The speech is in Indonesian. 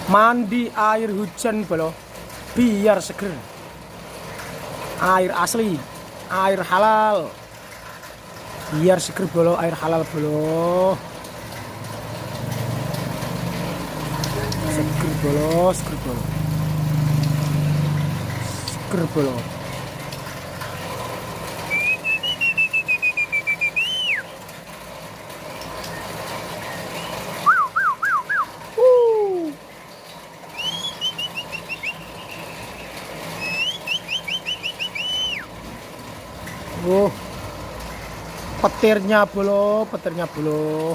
Mandi air hujan bolo, biar seger. Air asli, air halal, biar seger bolo, air halal bolo. Seger bolo, seger bolo, seger bolo. Oh, petirnya bolo, petirnya bolo.